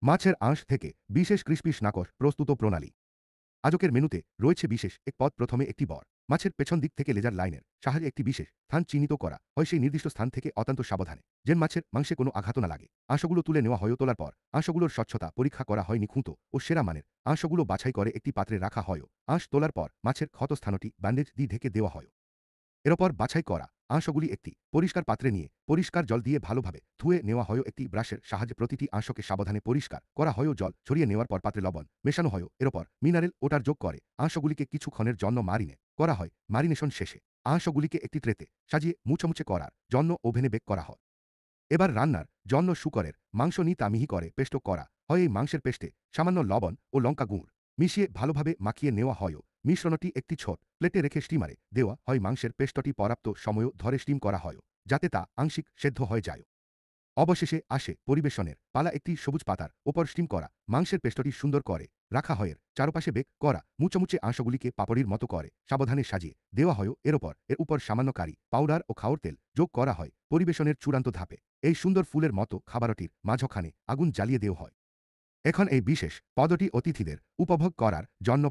মাছের আঁশ থেকে বিশেষ ক্রিস্পি স্নাকস প্রস্তুত প্রণালী। আজকের মেনুতে রয়েছে বিশেষ এক পদ। প্রথমে একটি বর মাছের পেছন দিক থেকে লেজার লাইনের সাহায্যে একটি বিশেষ স্থান চিহ্নিত করা হয়, সেই নির্দিষ্ট স্থান থেকে অত্যন্ত সাবধানে, যেন মাছের মাংসে কোনো আঘাত না লাগে। আঁশগুলো তুলে নেওয়া হয়, তোলার পর আঁশগুলোর স্বচ্ছতা পরীক্ষা করা হয় নিখুঁত ও সেরা মানের। আঁশগুলো বাছাই করে একটি পাত্রে রাখা হয়। আঁশ তোলার পর মাছের ক্ষতস্থানটি ব্যান্ডেজ দিয়ে ঢেকে দেওয়া হয়। এরপর বাছাই করা আঁশগুলি একটি পরিষ্কার পাত্রে নিয়ে পরিষ্কার জল দিয়ে ভালোভাবে ধুয়ে নেওয়া হয়। একটি ব্রাশের সাহায্যে প্রতিটি আঁশকে সাবধানে পরিষ্কার করা হয়। জল ছড়িয়ে নেওয়ার পর পাত্রে লবণ মেশানো হয়। এরপর মিনারেল ওটার যোগ করে আঁশগুলিকে কিছুক্ষণের জন্য মারিনে করা হয়। মারিনেশন শেষে আঁশগুলিকে একটি ট্রেতে সাজিয়ে মুচমুচে করার জন্য ওভেনে বেক করা হয়। এবার রান্নার জন্য শুকরের মাংস নিয়ে মিহি করে পেস্ট করা হয়। এই মাংসের পেস্টে সামান্য লবণ ও লঙ্কা গুঁড় মিশিয়ে ভালোভাবে মাখিয়ে নেওয়া হয়। মিশ্রণটি একটি ছোট প্লেটে রেখে স্টিমারে দেওয়া হয়। মাংসের পেস্টটি পর্যাপ্ত সময় ধরে স্টিম করা হয় যাতে তা আংশিক সেদ্ধ হয়ে যায়। অবশেষে আসে পরিবেশনের পালা। একটি সবুজ পাতার ওপর স্টিম করা মাংসের পেস্টটি সুন্দর করে রাখা হয়। চারপাশে বেক করা মুচমুচে আঁশগুলিকে পাপড়ির মতো করে সাবধানে সাজিয়ে দেওয়া হয়। এর উপর সামান্য কারি পাউডার ও খাওয়ার তেল যোগ করা হয়। পরিবেশনের চূড়ান্ত ধাপে এই সুন্দর ফুলের মতো খাবারটির মাঝখানে আগুন জ্বালিয়ে দেওয়া হয়। এখন এই বিশেষ পদটি অতিথিদের উপভোগ করার জন্য